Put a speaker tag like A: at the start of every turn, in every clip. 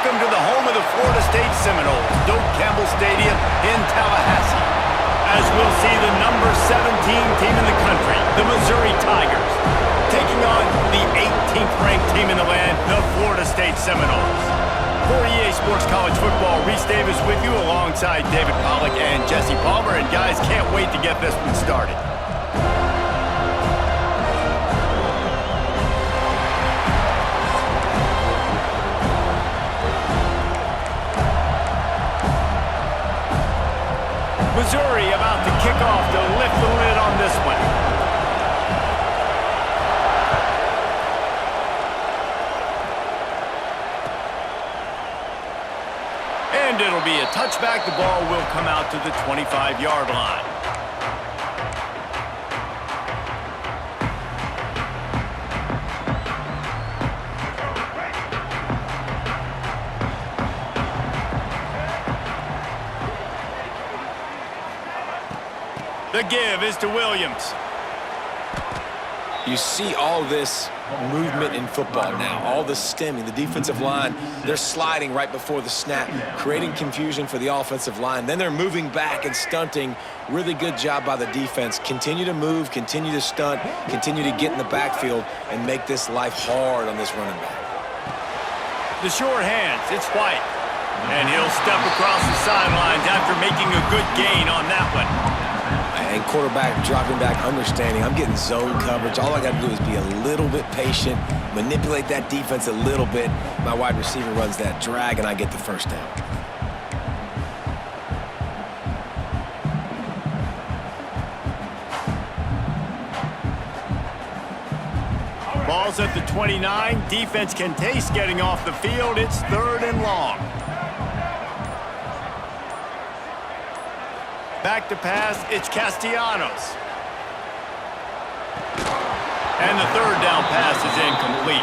A: welcome to the home of the Florida State Seminoles, Doak Campbell Stadium in Tallahassee. As we'll see the number 17 team in the country, the Missouri Tigers, taking on the 18th ranked team in the land, the Florida State Seminoles. For EA Sports College Football, Reese Davis with you alongside David Pollack and Jesse Palmer. And guys, can't wait to get this one started. Missouri about to kick off to lift the lid on this one. And it'll be a touchback. The ball will come out to the 25-yard line. The give is to Williams.
B: You see all this movement in football now, all the stemming, the defensive line, they're sliding right before the snap, creating confusion for the offensive line. Then they're moving back and stunting. Really good job by the defense. Continue to move, continue to stunt, continue to get in the backfield and make this life hard on this running back.
A: The short hands, it's White. And he'll step across the sidelines after making a good gain on that one.
B: And quarterback dropping back, understanding I'm getting zone coverage. All I got to do is be a little bit patient, manipulate that defense a little bit. My wide receiver runs that drag, and I get the first down.
A: Ball's at the 29. Defense can taste getting off the field. It's 3rd and long. Back to pass, it's Castellanos. And the 3rd down pass is incomplete.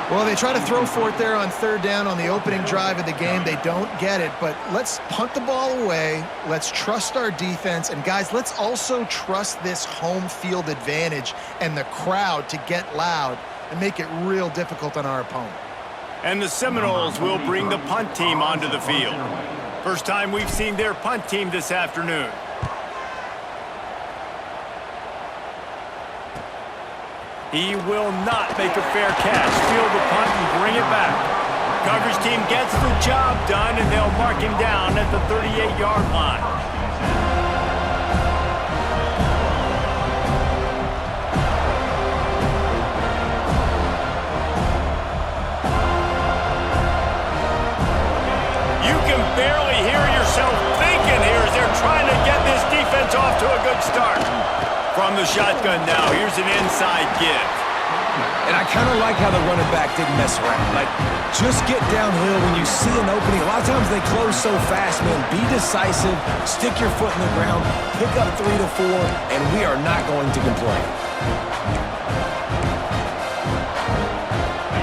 C: Well, they try to throw for it there on 3rd down on the opening drive of the game. They don't get it, but let's punt the ball away. Let's trust our defense. And, guys, let's also trust this home field advantage and the crowd to get loud and make it real difficult on our opponent.
A: And the Seminoles will bring the punt team onto the field. First time we've seen their punt team this afternoon. He will not make a fair catch. Field the punt and bring it back. Coverage team gets the job done, and they'll mark him down at the 38-yard line. Barely hear yourself thinking here as they're trying to get this defense off to a good start. From the shotgun now, here's an inside give.
B: And I kind of like how the running back didn't mess around. Like, just get downhill when you see an opening. A lot of times they close so fast, man. Be decisive, stick your foot in the ground, pick up 3 to 4, and we are not going to complain.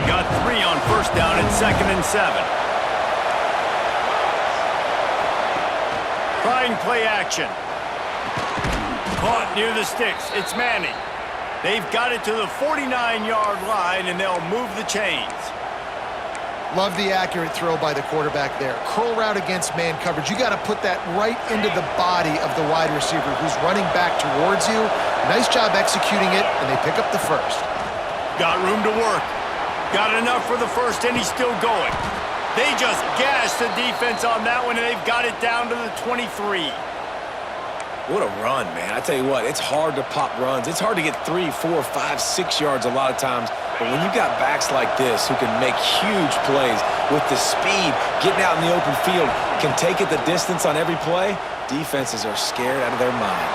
A: Got 3 on 1st down and 2nd and 7. Trying play action. Caught near the sticks. It's Manning. They've got it to the 49-yard line, and they'll move the chains.
C: Love the accurate throw by the quarterback there. Curl route against man coverage. You got to put that right into the body of the wide receiver who's running back towards you. Nice job executing it, and they pick up the 1st. Got room to work. Got enough for the 1st, and he's still going. They just gashed the defense on that one, and they've got it down to the 23.
B: What a run, man. I tell you what, it's hard to pop runs. It's hard to get 3, 4, 5, 6 yards a lot of times. But when you got backs like this who can make huge plays with the speed, getting out in the open field, can take it the distance on every play, defenses are scared out of their mind.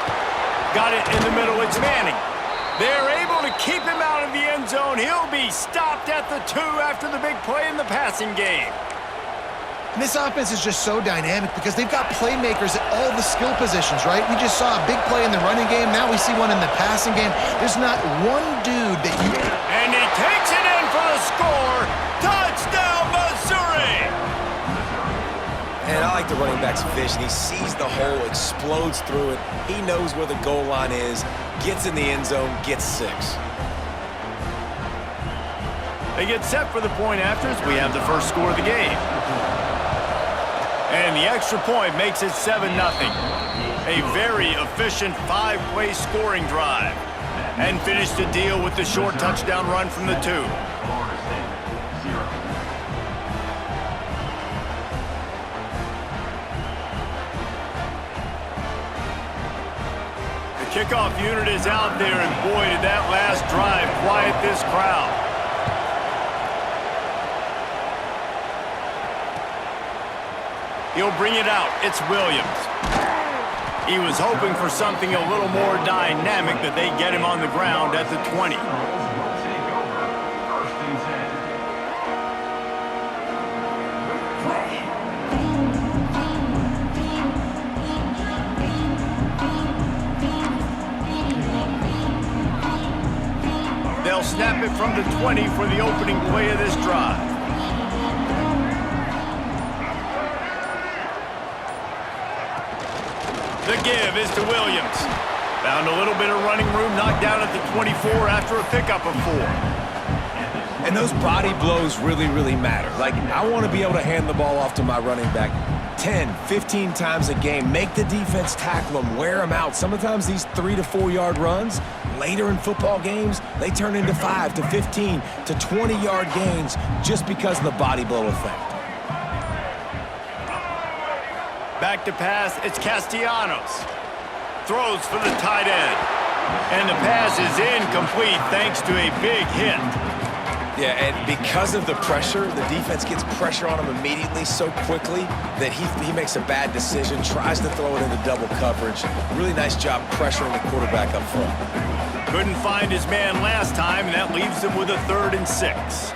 A: Got it in the middle. It's Manning. They're able to keep him out of the end zone. He'll be stopped at the 2 after the big play in the passing game.
C: And this offense is just so dynamic because they've got playmakers at all the skill positions, right? We just saw a big play in the running game. Now we see one in the passing game. There's not one dude that you...
A: And he takes it in for the score. Touchdown, Missouri!
B: And I like the running back's vision. He sees the hole, explodes through it. He knows where the goal line is, gets in the end zone, gets 6.
A: They get set for the point after as we have the first score of the game. And the extra point makes it 7-0. A very efficient 5-play scoring drive. And finish the deal with the short touchdown run from the 2. The kickoff unit is out there, and boy, did that last drive quiet this crowd. He'll bring it out. It's Williams. He was hoping for something a little more dynamic, but they get him on the ground at the 20. They'll snap it from the 20 for the opening play of this drive. The give is to Williams. Found a little bit of running room, knocked down at the 24 after a pickup of 4.
B: And those body blows really, really matter. Like, I want to be able to hand the ball off to my running back 10, 15 times a game. Make the defense tackle them, wear them out. Sometimes these 3 to 4 yard runs, later in football games, they turn into 5 to 15 to 20 yard gains just because of the body blow effect.
A: Back to pass, it's Castellanos. Throws for the tight end. And the pass is incomplete thanks to a big hit.
B: Yeah, and because of the pressure, the defense gets pressure on him immediately so quickly that he makes a bad decision, tries to throw it into double coverage. Really nice job pressuring the quarterback up front.
A: Couldn't find his man last time, and that leaves him with a 3rd and 6.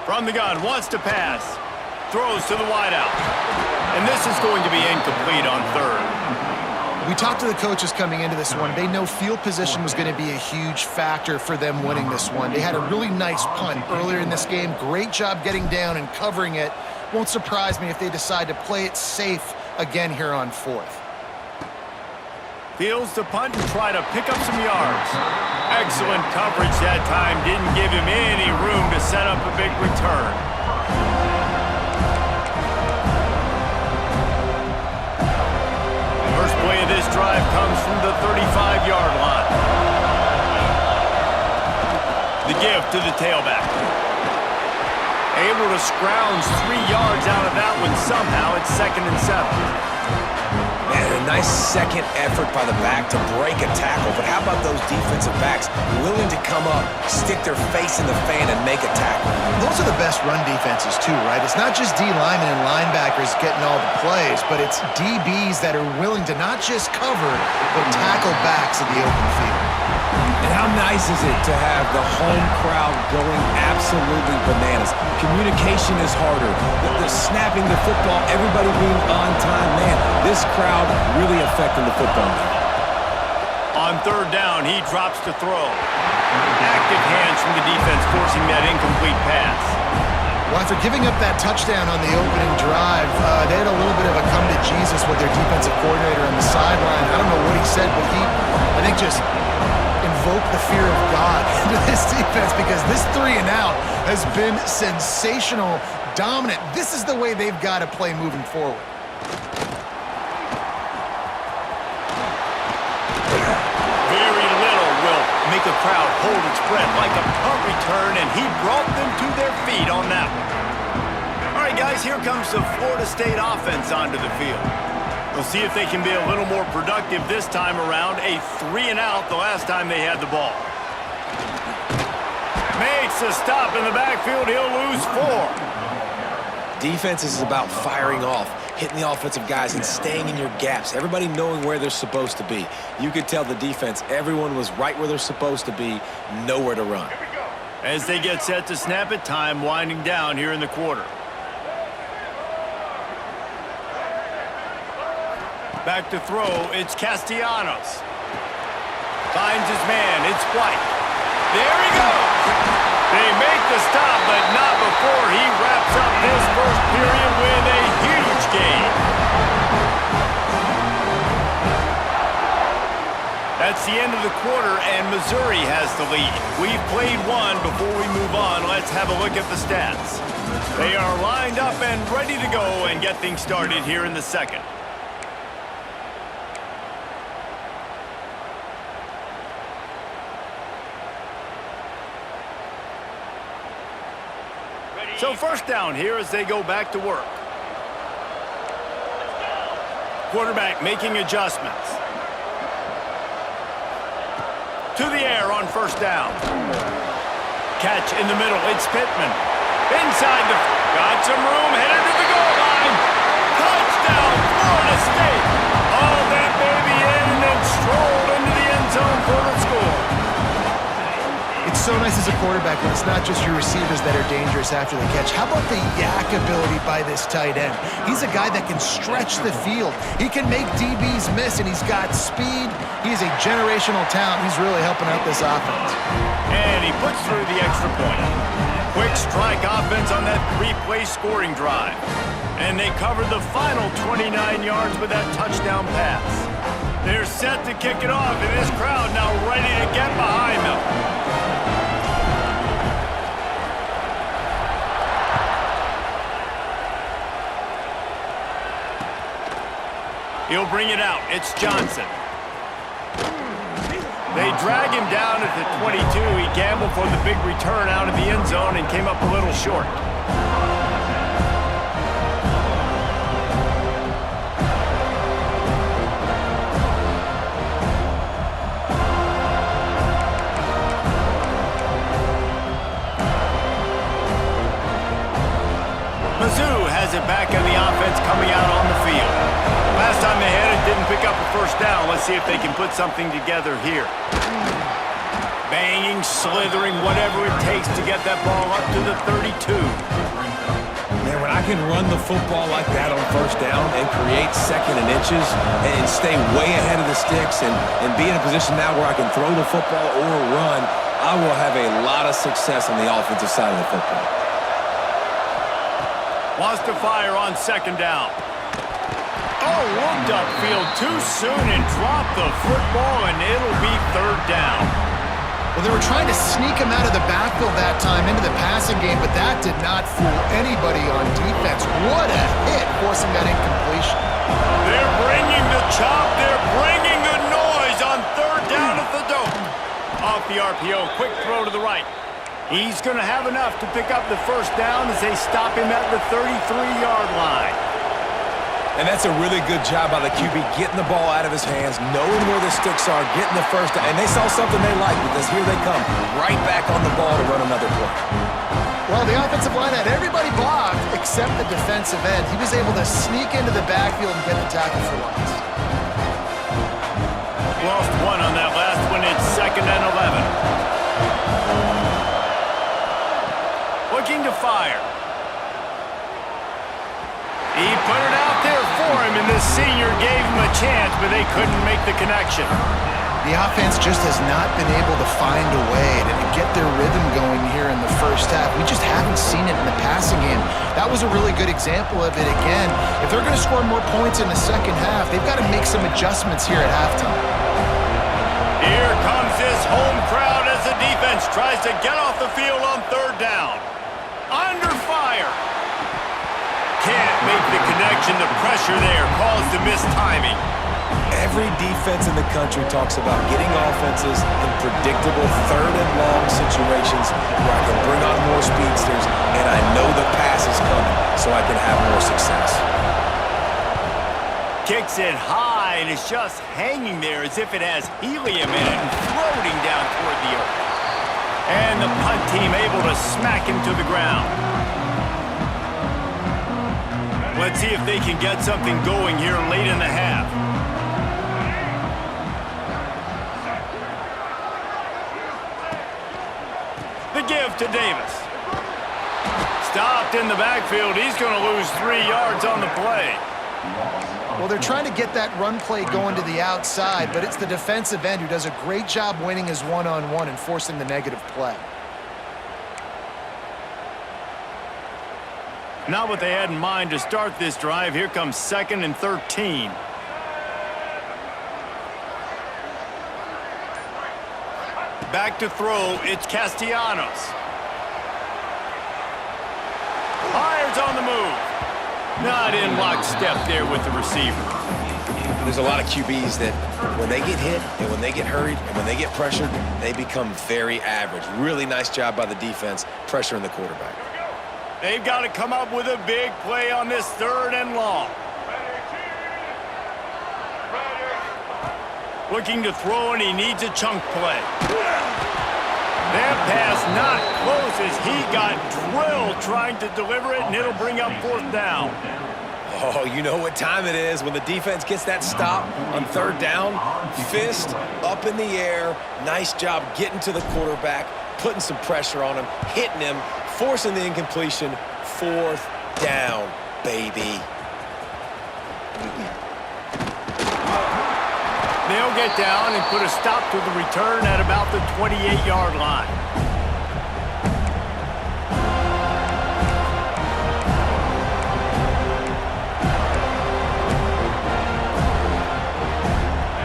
A: From the gun, wants to pass. Throws to the wideout. And this is going to be incomplete on 3rd.
C: We talked to the coaches coming into this one. They know field position was going to be a huge factor for them winning this one. They had a really nice punt earlier in this game. Great job getting down and covering it. Won't surprise me if they decide to play it safe again here on 4th.
A: Fields the punt and try to pick up some yards. Excellent coverage that time. Didn't give him any room to set up a big return. First play of this drive comes from the 35-yard line. The give to the tailback. Able to scrounge 3 yards out of that one somehow. It's 2nd and 7.
B: Man, a nice second effort by the back to break a tackle. But how about those defensive backs willing to come up, stick their face in the fan, and make a tackle?
C: Those are the best run defenses too, right? It's not just D linemen and linebackers getting all the plays, but it's DBs that are willing to not just cover, but tackle backs in the open field.
B: And how nice is it to have the home crowd going absolutely bananas? Communication is harder. The snapping the football, everybody being on time. Man, this crowd really affecting the football game.
A: On 3rd down, he drops to throw. Active hands from the defense forcing that incomplete pass.
C: Well, after giving up that touchdown on the opening drive, they had a little bit of a come to Jesus with their defensive coordinator on the sideline. I don't know what he said, but he, I think, just invoke the fear of God into this defense because this 3 and out has been sensational, dominant. This is the way they've got to play moving forward.
A: Very little will make a crowd hold its breath like a punt return, and he brought them to their feet on that one. All right, guys, here comes the Florida State offense onto the field. We'll see if they can be a little more productive this time around. A 3 and out the last time they had the ball. Makes a stop in the backfield. He'll lose 4.
B: Defense is about firing off, hitting the offensive guys, and staying in your gaps. Everybody knowing where they're supposed to be. You could tell the defense, everyone was right where they're supposed to be, nowhere to run.
A: As they get set to snap it, time winding down here in the quarter. Back to throw, it's Castellanos. Finds his man, it's White. There he goes! They make the stop, but not before he wraps up this first period with a huge gain. As That's the end of the quarter, and Missouri has the lead. We've played one. Before we move on, let's have a look at the stats. They are lined up and ready to go and get things started here in the second. So first down here as they go back to work. Quarterback making adjustments. To the air on first down. Catch in the middle. It's Pittman. Inside the... Got some room. Headed to the goal line. Touchdown, Florida State. Oh, that baby in and then strolled into the end zone for the score.
C: It's so nice as a quarterback when it's not just your receivers that are dangerous after the catch. How about the yak ability by this tight end? He's a guy that can stretch the field. He can make DBs miss, and he's got speed. He's a generational talent. He's really helping out this offense.
A: And he puts through the extra point. Quick strike offense on that three-play scoring drive. And they covered the final 29 yards with that touchdown pass. They're set to kick it off, and this crowd now ready to get behind them. He'll bring it out. It's Johnson. They drag him down at the 22. He gambled for the big return out of the end zone and came up a little short. Mizzou has it back in the offense coming out on the field. Last time they had it, didn't pick up a first down. Let's see if they can put something together here. Banging, slithering, whatever it takes to get that ball up to the 32.
B: Man, when I can run the football like that on first down and create second and inches and stay way ahead of the sticks and be in a position now where I can throw the football or run, I will have a lot of success on the offensive side of the football.
A: Wants to fire on second down. Oh, looked upfield too soon and dropped the football, and it'll be third down.
C: Well, they were trying to sneak him out of the backfield that time into the passing game, but that did not fool anybody on defense. What a hit, forcing that incompletion.
A: They're bringing the chop. They're bringing the noise on third down at the dope. Off the RPO, quick throw to the right. He's going to have enough to pick up the first down as they stop him at the 33-yard line.
B: And that's a really good job by the QB, getting the ball out of his hands, knowing where the sticks are, getting the first down. And they saw something they liked because here they come, right back on the ball to run another play.
C: Well, the offensive line had everybody blocked except the defensive end. He was able to sneak into the backfield and get the tackle for loss.
A: Lost one on that last one. It's 2nd and 11. Looking to fire. He put it out there for him, and this senior gave him a chance, but they couldn't make the connection.
C: The offense just has not been able to find a way to get their rhythm going here in the first half. We just haven't seen it in the passing game. That was a really good example of it again. If they're going to score more points in the second half, they've got to make some adjustments here at halftime.
A: Here comes this home crowd as the defense tries to get off the field on third down. Under fire. Can't make the connection. The pressure there caused the missed timing.
B: Every defense in the country talks about getting offenses in predictable third and long situations where I can bring on more speedsters and I know the pass is coming so I can have more success.
A: Kicks it high and it's just hanging there as if it has helium in it and floating down toward the earth. And the punt team able to smack him to the ground. Let's see if they can get something going here late in the half. The give to Davis. Stopped in the backfield. He's going to lose 3 yards on the play.
C: Well, they're trying to get that run play going to the outside, but it's the defensive end who does a great job winning his one-on-one and forcing the negative play.
A: Not what they had in mind to start this drive. Here comes 2nd and 13. Back to throw, it's Castellanos. Fires on the move. Not in lockstep there with the receiver.
B: There's a lot of QBs that when they get hit and when they get hurried and when they get pressured, they become very average. Really nice job by the defense pressuring the quarterback.
A: They've got to come up with a big play on this 3rd and long. Looking to throw, and he needs a chunk play. That pass not close as he got drilled trying to deliver it, and it'll bring up 4th down.
B: Oh, you know what time it is when the defense gets that stop on 3rd down. Fist up in the air. Nice job getting to the quarterback, putting some pressure on him, hitting him, forcing the incompletion. 4th down, baby.
A: They'll get down and put a stop to the return at about the 28-yard line.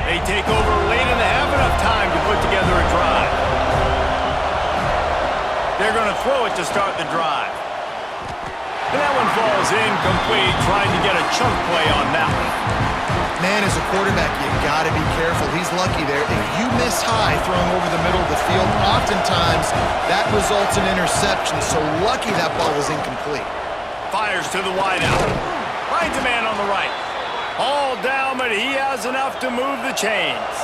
A: They take over late and they have enough time to put together a drive. They're going to throw it to start the drive. And that one falls incomplete, trying to get a chunk play on that one.
C: Man, as a quarterback, you got to be careful. He's lucky there. If you miss high throwing over the middle of the field, oftentimes that results in interception. So lucky that ball was incomplete.
A: Fires to the wideout. Finds a man on the right. All down, but he has enough to move the chains.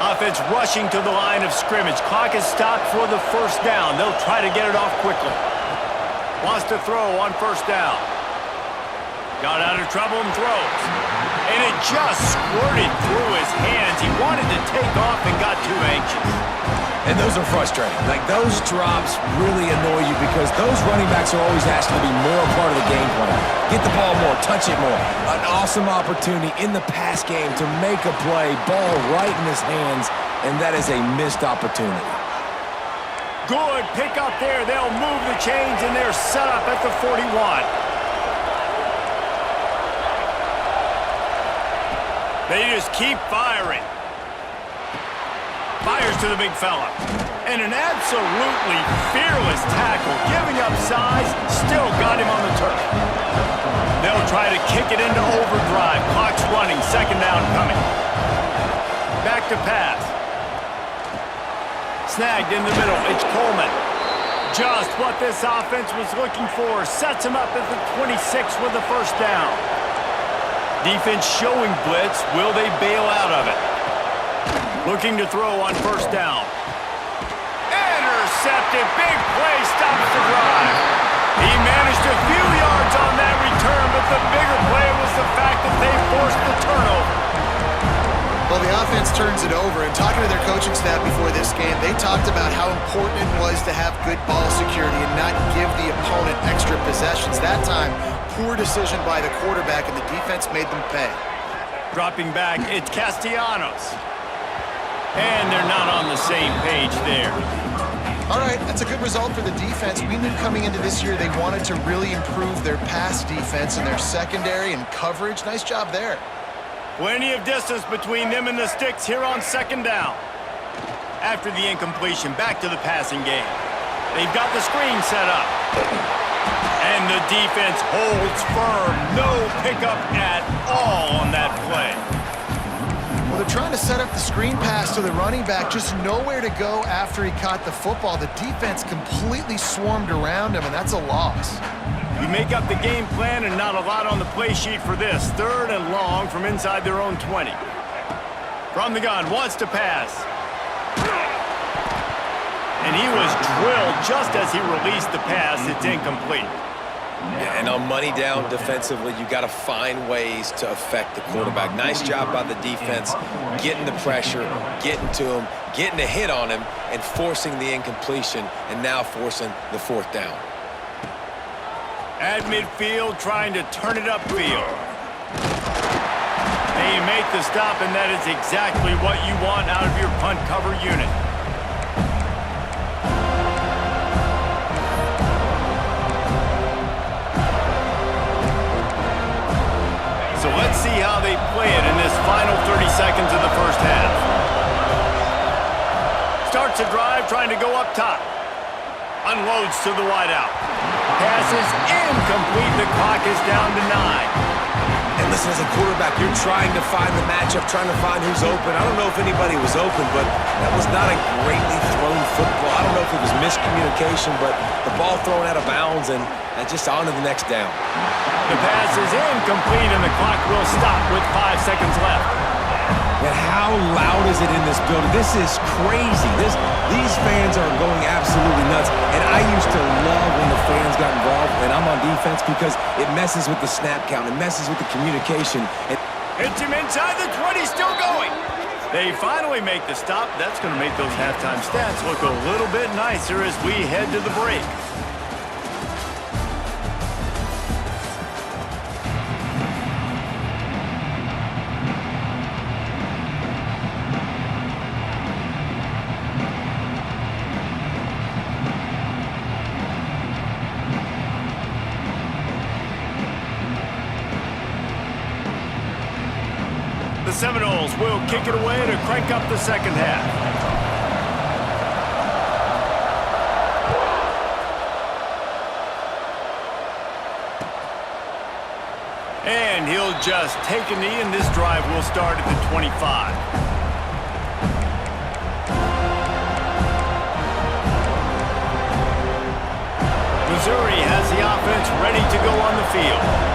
A: Offense rushing to the line of scrimmage. Clock is stopped for the 1st down. They'll try to get it off quickly. Wants to throw on 1st down. Got out of trouble and throws. And it just squirted through his hands. He wanted to take off and got too anxious.
B: And those are frustrating. Like, those drops really annoy you because those running backs are always asked to be more a part of the game plan. Get the ball more, touch it more. An awesome opportunity in the pass game to make a play, ball right in his hands, and that is a missed opportunity.
A: Good pick up there. They'll move the chains, and they're set up at the 41. They just keep firing. Fires to the big fella. And an absolutely fearless tackle, giving up size, still got him on the turf. They'll try to kick it into overdrive. Clock's running, 2nd down coming. Back to pass. Snagged in the middle, it's Coleman. Just what this offense was looking for. Sets him up at the 26 with the 1st down. Defense showing blitz. Will they bail out of it? Looking to throw on 1st down. Intercepted. Big play stops the drive. He managed a few yards on that return, but the bigger play was the fact that they forced the turnover.
C: Well, the offense turns it over, and talking to their coaching staff before this game, they talked about how important it was to have good ball security and not give the opponent extra possessions. That time, poor decision by the quarterback, and the defense made them pay.
A: Dropping back, it's Castellanos. And they're not on the same page there.
C: All right, that's a good result for the defense. We knew coming into this year they wanted to really improve their pass defense and their secondary and coverage. Nice job there.
A: Plenty of distance between them and the sticks here on 2nd down. After the incompletion, back to the passing game. They've got the screen set up. And the defense holds firm. No pickup at all on that play.
C: Well, they're trying to set up the screen pass to the running back, just nowhere to go after he caught the football. The defense completely swarmed around him, and that's a loss.
A: You make up the game plan and not a lot on the play sheet for this. 3rd and long from inside their own 20. From the gun, wants to pass. And he was drilled just as he released the pass. It's incomplete.
B: Yeah, and on money down defensively, you got to find ways to affect the quarterback. Nice job by the defense, getting the pressure, getting to him, getting a hit on him, and forcing the incompletion, and now forcing the 4th down.
A: At midfield, trying to turn it upfield. They make the stop, and that is exactly what you want out of your punt cover unit. So let's see how they play it in this final 30 seconds of the 1st half. Start starts a drive trying to go up top. Unloads to the wideout. Passes incomplete. The clock is down to 9.
B: And listen, as a quarterback, you're trying to find the matchup, trying to find who's open. I don't know if anybody was open, but that was not a greatly thrown football. I don't know if it was miscommunication, but the ball thrown out of bounds and just on to the next down.
A: The pass is incomplete, and the clock will stop with 5 seconds left.
B: And how loud is it in this building? This is crazy. These fans are going absolutely nuts. And I used to love when the fans got involved when I'm on defense because it messes with the snap count. It messes with the communication.
A: Hits him inside the 20, still going. They finally make the stop. That's going to make those halftime stats look a little bit nicer as we head to the break. The Seminoles will kick it away to crank up the second half. And he'll just take a knee, and this drive will start at the 25. Missouri has the offense ready to go on the field.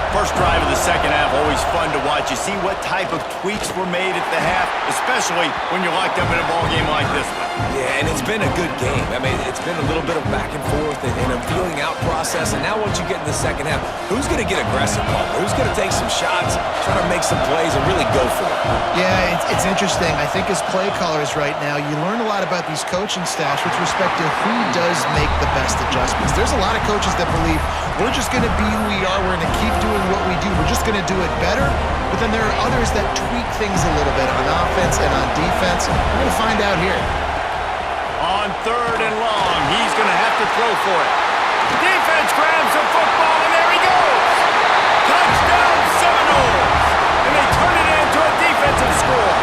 A: First drive of the second half, always fun to watch. You see what type of tweaks were made at the half, especially when you're locked up in a ball game like this one.
B: Yeah, and it's been a good game. I mean, it's been a little bit of back and forth and a feeling out process. And now once you get in the second half, who's going to get aggressive, Paul? Who's going to take some shots, try to make some plays, and really go for it?
C: Yeah, it's interesting. I think as play callers right now, you learn a lot about these coaching staffs with respect to who does make the best adjustments. There's a lot of coaches that believe we're just going to be who we are. We're going to keep doing what we do. We're just going to do it better. But then there are others that tweak things a little bit on offense and on defense. We're going to find out here.
A: On 3rd and long, he's going to have to throw for it. Defense grabs the football, and there he goes. Touchdown Seminoles. And they turn it into a defensive score.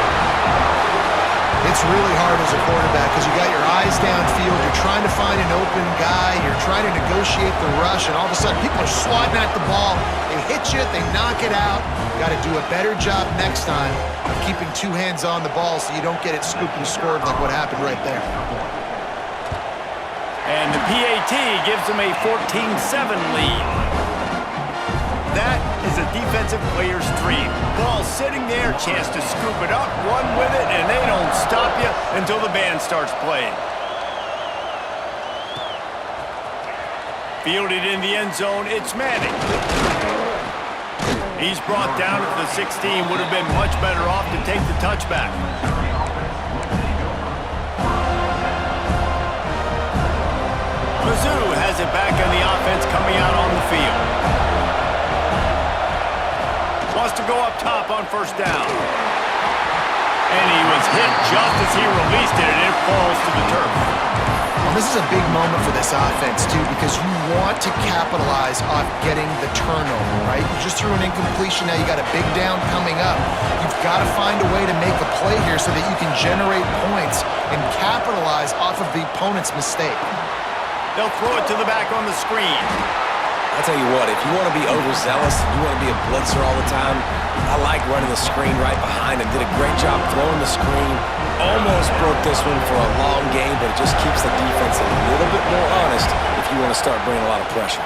C: It's really hard as a quarterback because you got your eyes downfield. You're trying to find an open guy. You're trying to negotiate the rush, and all of a sudden people are swatting at the ball. They hit you. They knock it out. Got to do a better job next time of keeping 2 hands on the ball so you don't get it scooped and scored like what happened right there.
A: And the PAT gives them a 14-7 lead. That is a defensive player's dream. Ball sitting there, chance to scoop it up, run with it, and they don't stop you until the band starts playing. Fielded in the end zone, it's Manning. He's brought down at the 16, would have been much better off to take the touchback. Mizzou has it back on the offense coming out on the field. Wants to go up top on 1st down. And he was hit just as he released it, and it falls to the turf.
C: Well, this is a big moment for this offense, too, because you want to capitalize on getting the turnover, right? You just threw an incompletion. Now you got a big down coming up. You've got to find a way to make a play here so that you can generate points and capitalize off of the opponent's mistake.
A: They'll throw it to the back on the screen.
B: I'll tell you what, if you want to be overzealous and you want to be a blitzer all the time, I like running the screen right behind him. Did a great job throwing the screen. Almost broke this one for a long game, but it just keeps the defense a little bit more honest if you want to start bringing a lot of pressure.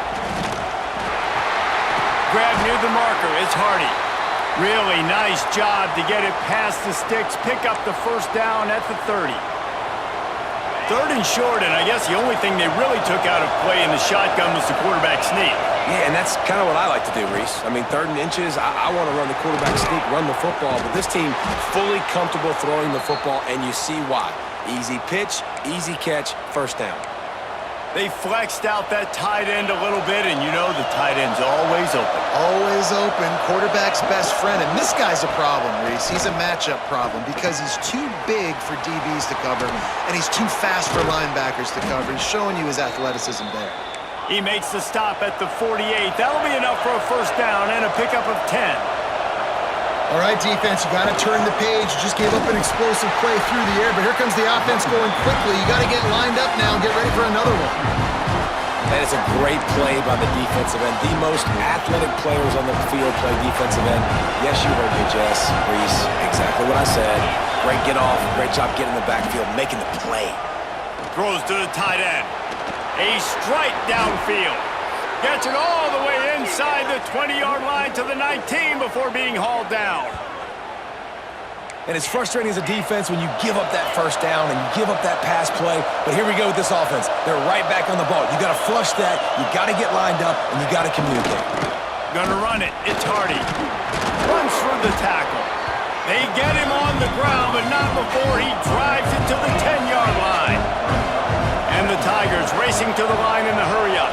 A: Grab near the marker, it's Hardy. Really nice job to get it past the sticks, pick up the 1st down at the 30. 3rd and short, and I guess the only thing they really took out of play in the shotgun was the quarterback sneak.
B: Yeah, and that's kind of what I like to do, Reese. I mean, 3rd and inches, I want to run the quarterback sneak, run the football, but this team fully comfortable throwing the football, and you see why. Easy pitch, easy catch, 1st down.
A: They flexed out that tight end a little bit, and you know the tight end's always open.
C: Always open, quarterback's best friend. And this guy's a problem, Reese. He's a matchup problem because he's too big for DBs to cover, and he's too fast for linebackers to cover. He's showing you his athleticism there.
A: He makes the stop at the 48. That'll be enough for a 1st down and a pickup of 10.
C: All right, defense, you got to turn the page. You just gave up an explosive play through the air, but here comes the offense going quickly. You got to get lined up now and get ready for another one.
B: That is a great play by the defensive end. The most athletic players on the field play defensive end. Yes, you heard me, Jess, Reese. Exactly what I said. Great get off. Great job getting in the backfield, making the play.
A: Throws to the tight end. A strike downfield. Gets it all the way inside the 20-yard line to the 19 before being hauled down.
B: And it's frustrating as a defense when you give up that first down and you give up that pass play. But here we go with this offense. They're right back on the ball. You got to flush that. You got to get lined up, and you got to communicate.
A: Gonna run it. It's Hardy. Runs through the tackle. They get him on the ground, but not before he drives it to the 10-yard line. And the Tigers racing to the line in the hurry-up.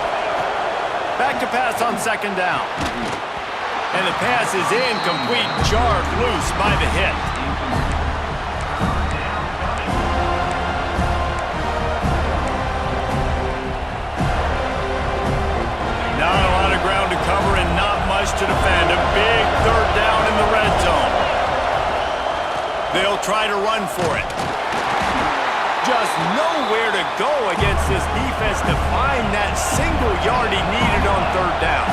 A: Back to pass on second down. And the pass is incomplete, jarred loose by the hit. Not a lot of ground to cover and not much to defend. A big third down in the red zone. They'll try to run for it. Just nowhere to go against this defense to find that single yard he needed on third down.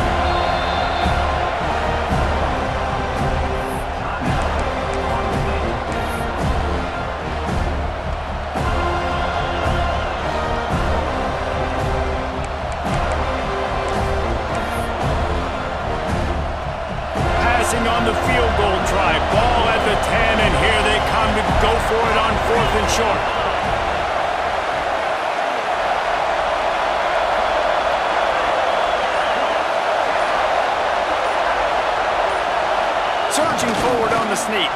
A: Passing on the field goal try. Ball at the 10, and here they come to go for it on 4th and short. Surging forward on the sneak.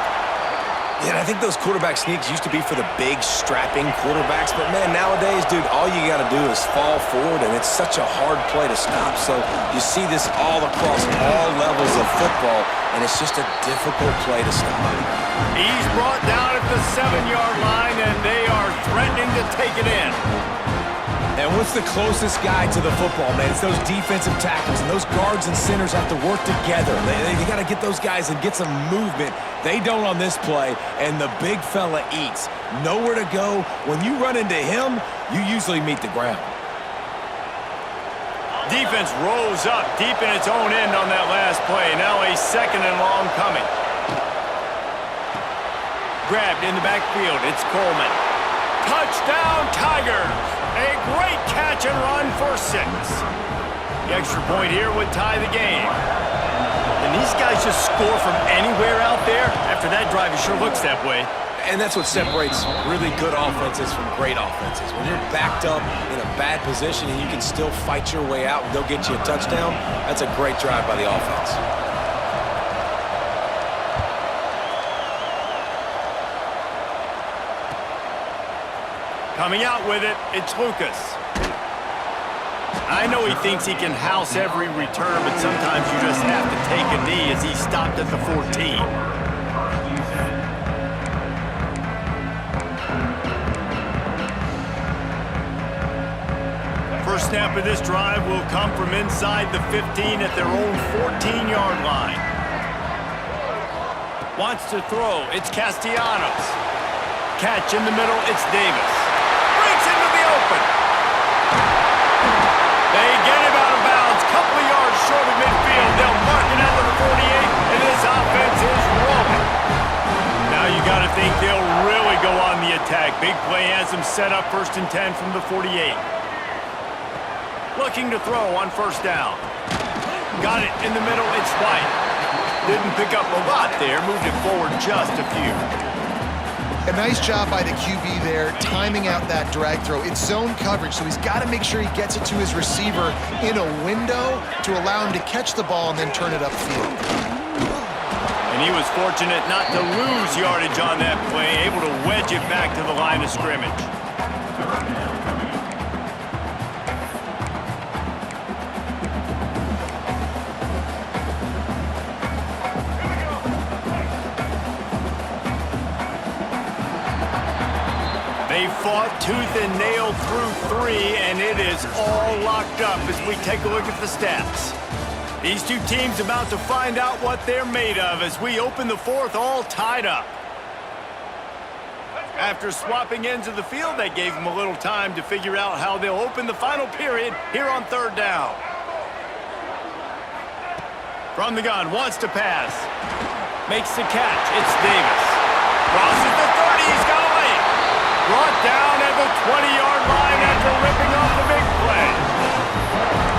B: Yeah, I think those quarterback sneaks used to be for the big, strapping quarterbacks. But, man, nowadays, dude, all you got to do is fall forward, and it's such a hard play to stop. So you see this all across all levels of football, and it's just a difficult play to stop.
A: He's brought down at the 7-yard line, and they are threatening to take it in.
B: And what's the closest guy to the football, man? It's those defensive tackles, and those guards and centers have to work together. They got to get those guys and get some movement. They don't on this play, and the big fella eats. Nowhere to go. When you run into him, you usually meet the ground.
A: Defense rose up deep in its own end on that last play. Now a 2nd and long coming. Grabbed in the backfield. It's Coleman. Touchdown, Tigers! A great catch and run for 6. The extra point here would tie the game. And these guys just score from anywhere out there. After that drive, it sure looks that way.
B: And that's what separates really good offenses from great offenses. When you're backed up in a bad position and you can still fight your way out and go get you a touchdown, that's a great drive by the offense.
A: Coming out with it, it's Lucas. I know he thinks he can house every return, but sometimes you just have to take a knee as he stopped at the 14. First snap of this drive will come from inside the 15 at their own 14-yard line. Wants to throw, it's Castellanos. Catch in the middle, it's Davis. Into the open. They get him out of bounds, couple of yards short of midfield. They'll mark it out to the 48, and this offense is rolling. Now you got to think they'll really go on the attack. Big play has them set up 1st and 10 from the 48. Looking to throw on 1st down. Got it in the middle, it's White. Didn't pick up a lot there, moved it forward just a few.
C: A nice job by the QB there, timing out that drag throw. It's zone coverage, so he's got to make sure he gets it to his receiver in a window to allow him to catch the ball and then turn it upfield.
A: And he was fortunate not to lose yardage on that play, able to wedge it back to the line of scrimmage. They fought tooth and nail through 3, and it is all locked up as we take a look at the stats. These two teams about to find out what they're made of as we open the fourth all tied up. After swapping ends of the field, that gave them a little time to figure out how they'll open the final period here on third down. From the gun, wants to pass. Makes the catch. It's Davis. Crosses the 30. He's got a lane. Brought down at the 20-yard line after ripping off the big play.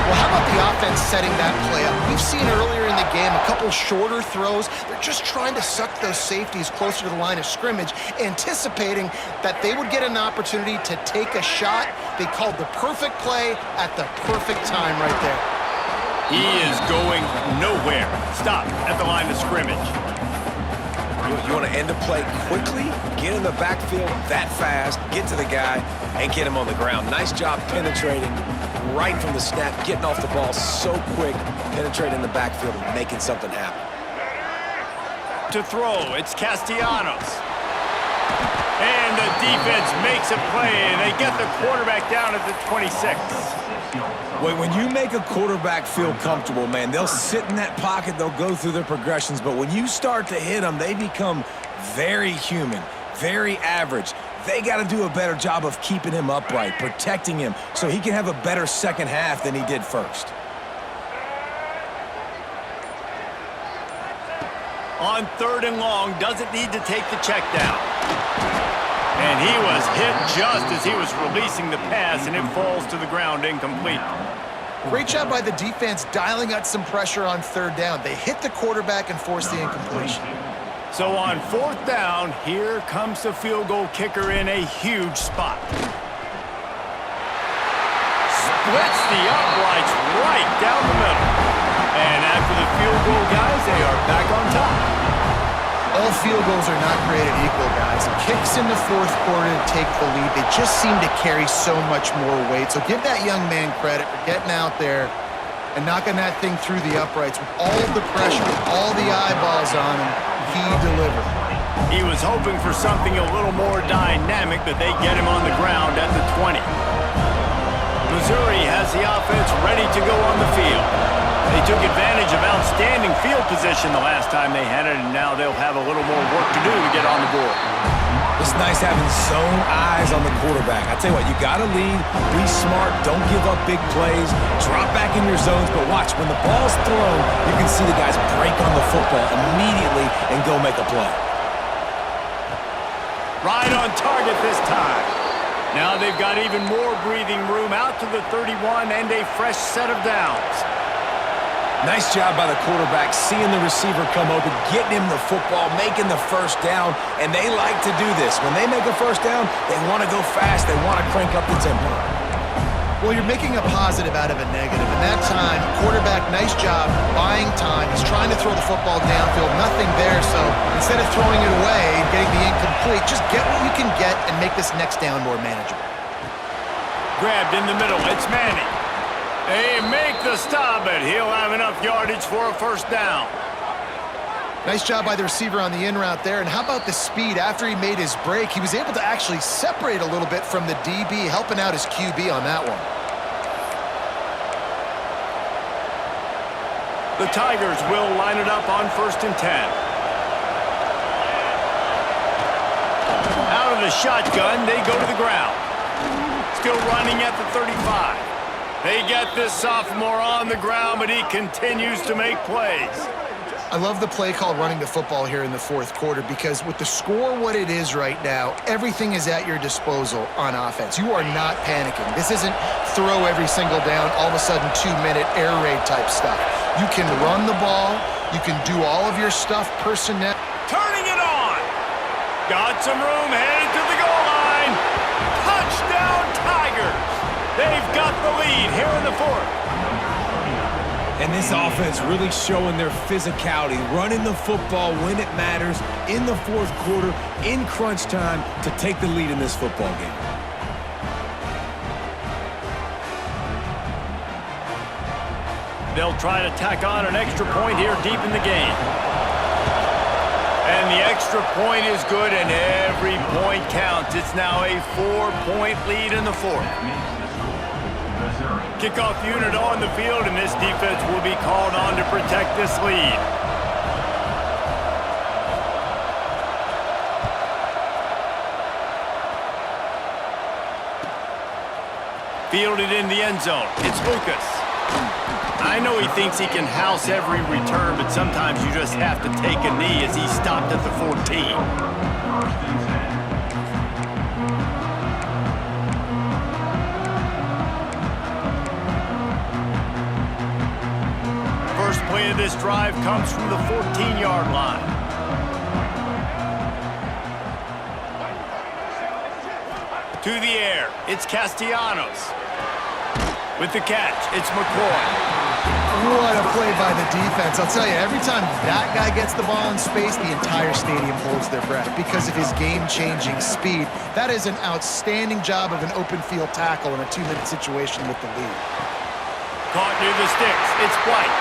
C: Well, how about the offense setting that play up? We've seen earlier in the game a couple shorter throws. They're just trying to suck those safeties closer to the line of scrimmage, anticipating that they would get an opportunity to take a shot. They called the perfect play at the perfect time right there.
A: He is going nowhere. Stop at the line of scrimmage.
B: You want to end a play quickly, get in the backfield that fast, get to the guy, and get him on the ground. Nice job penetrating right from the snap, getting off the ball so quick, penetrating the backfield and making something happen.
A: To throw, it's Castellanos. And the defense makes a play, and they get the quarterback down at the 26.
B: When you make a quarterback feel comfortable, man, they'll sit in that pocket, they'll go through their progressions, but when you start to hit them, they become very human, very average. They got to do a better job of keeping him upright, protecting him, so he can have a better second half than he did first.
A: On third and long, doesn't need to take the check down. And he was hit just as he was releasing the pass, and it falls to the ground incomplete.
C: Great job by the defense dialing out some pressure on third down. They hit the quarterback and forced the incompletion.
A: So on fourth down, here comes the field goal kicker in a huge spot. Splits the uprights right down the middle. And after the field goal, guys, they are back on top.
C: All field goals are not created equal, guys. Kicks in the fourth quarter to take the lead. They just seem to carry so much more weight. So give that young man credit for getting out there and knocking that thing through the uprights with all of the pressure, with all the eyeballs on him. He delivered.
A: He was hoping for something a little more dynamic, but they get him on the ground at the 20. Missouri has the offense ready to go on the field. They took advantage of outstanding field position the last time they had it, and now they'll have a little more work to do to get on the board.
B: It's nice having zone eyes on the quarterback. I tell you what, you got to lead, be smart, don't give up big plays, drop back in your zones, but watch, when the ball's thrown, you can see the guys break on the football immediately and go make a play.
A: Right on target this time. Now they've got even more breathing room out to the 31 and a fresh set of downs.
B: Nice job by the quarterback, seeing the receiver come open, getting him the football, making the first down, and they like to do this. When they make a first down, they want to go fast, they want to crank up the tempo.
C: Well, you're making a positive out of a negative. In that time, quarterback, nice job, buying time. He's trying to throw the football downfield, nothing there, so instead of throwing it away and getting the incomplete, just get what you can get and make this next down more manageable.
A: Grabbed in the middle, it's Manning. They make the stop, but he'll have enough yardage for a first down.
C: Nice job by the receiver on the in route there. And how about the speed? After he made his break, he was able to actually separate a little bit from the DB, helping out his QB on that one.
A: The Tigers will line it up on 1st and 10. Out of the shotgun, they go to the ground. Still running at the 35. They get this sophomore on the ground, but he continues to make plays.
C: I love the play called running the football here in the fourth quarter because with the score what it is right now, everything is at your disposal on offense. You are not panicking. This isn't throw every single down, all of a sudden 2-minute air raid type stuff. You can run the ball. You can do all of your stuff, personnel.
A: Turning it on. Got some room, headed to the goal line. Touchdown Tigers. They've got the lead here in the fourth.
B: And this offense really showing their physicality, running the football when it matters, in the fourth quarter, in crunch time, to take the lead in this football game.
A: They'll try to tack on an extra point here deep in the game. And the extra point is good, and every point counts. It's now a 4-point lead in the fourth. Kickoff unit on the field, and this defense will be called on to protect this lead. Fielded in the end zone. It's Lucas. I know he thinks he can house every return, but sometimes you just have to take a knee as he stopped at the 14. First play of this drive comes from the 14-yard line. To the air, it's Castellanos. With the catch, it's McCoy.
C: What a play by the defense. I'll tell you, every time that guy gets the ball in space, the entire stadium holds their breath because of his game-changing speed. That is an outstanding job of an open field tackle in a 2-minute situation with the lead.
A: Caught near the sticks. It's White.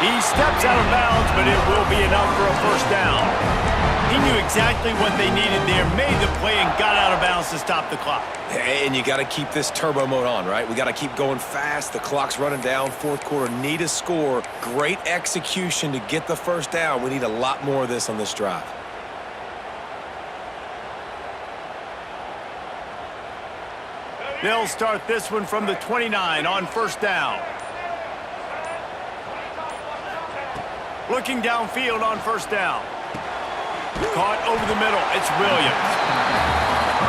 A: He steps out of bounds, but it will be enough for a first down. He knew exactly what they needed there, made the play, and got out of bounds to stop the clock.
B: And you got to keep this turbo mode on, right? We got to keep going fast. The clock's running down. Fourth quarter, need a score. Great execution to get the first down. We need a lot more of this on this drive.
A: They'll start this one from the 29 on first down. Looking downfield on first down. Caught over the middle. It's Williams.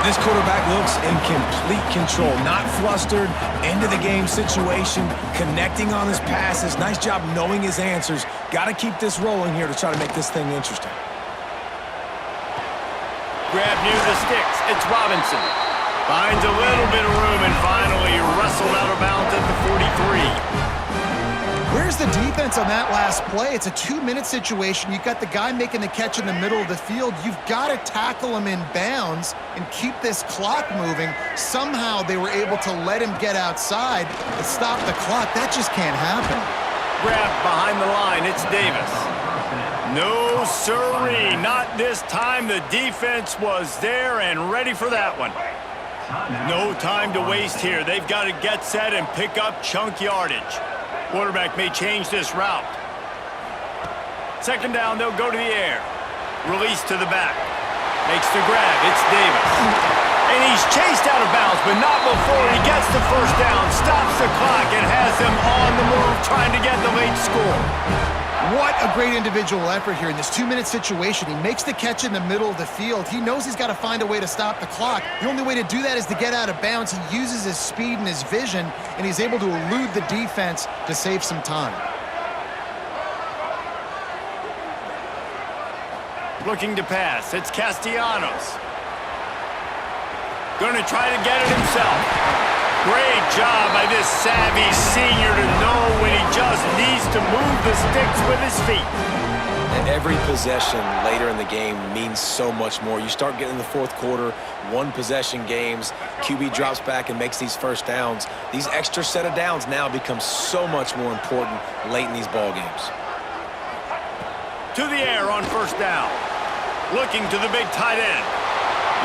B: This quarterback looks in complete control, not flustered, end-of-the-game situation, connecting on his passes. Nice job knowing his answers. Got to keep this rolling here to try to make this thing interesting.
A: Grab near the sticks. It's Robinson. Finds a little bit of room and finally wrestled out of bounds at the 43.
C: Where's the defense on that last play? It's a 2-minute situation. You've got the guy making the catch in the middle of the field. You've got to tackle him in bounds and keep this clock moving. Somehow they were able to let him get outside and stop the clock. That just can't happen.
A: Grabbed behind the line. It's Davis. No sirree, not this time. The defense was there and ready for that one. No time to waste here. They've got to get set and pick up chunk yardage. Quarterback may change this route. Second down, they'll go to the air. Release to the back. Makes the grab. It's Davis. And he's chased out of bounds, but not before he gets the first down, stops the clock, and has them on the move trying to get the late score.
C: What a great individual effort here in this 2-minute situation. He makes the catch in the middle of the field. He knows he's got to find a way to stop the clock. The only way to do that is to get out of bounds. He uses his speed and his vision, and he's able to elude the defense to save some time.
A: Looking to pass. It's Castellanos. Going to try to get it himself. Great job by this savvy senior to know when he just needs to move the sticks with his feet.
B: And every possession later in the game means so much more. You start getting in the fourth quarter, one-possession games, QB drops back and makes these first downs. These extra set of downs now become so much more important late in these ball games.
A: To the air on first down. Looking to the big tight end.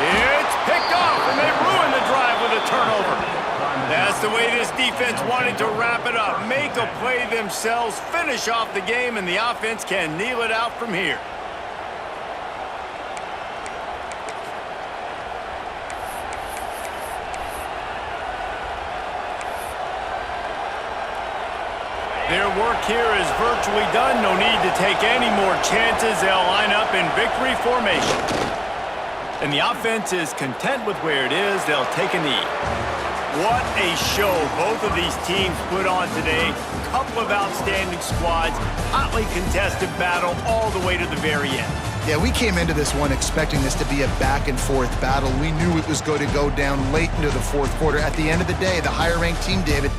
A: It's picked off, and they ruin the drive with a turnover. That's the way this defense wanted to wrap it up. Make a play themselves, finish off the game, and the offense can kneel it out from here. Their work here is virtually done. No need to take any more chances. They'll line up in victory formation. And the offense is content with where it is. They'll take a knee. What a show both of these teams put on today. Couple of outstanding squads, hotly contested battle all the way to the very end.
C: Yeah, we came into this one expecting this to be a back-and-forth battle. We knew it was going to go down late into the fourth quarter. At the end of the day, the higher-ranked team, David,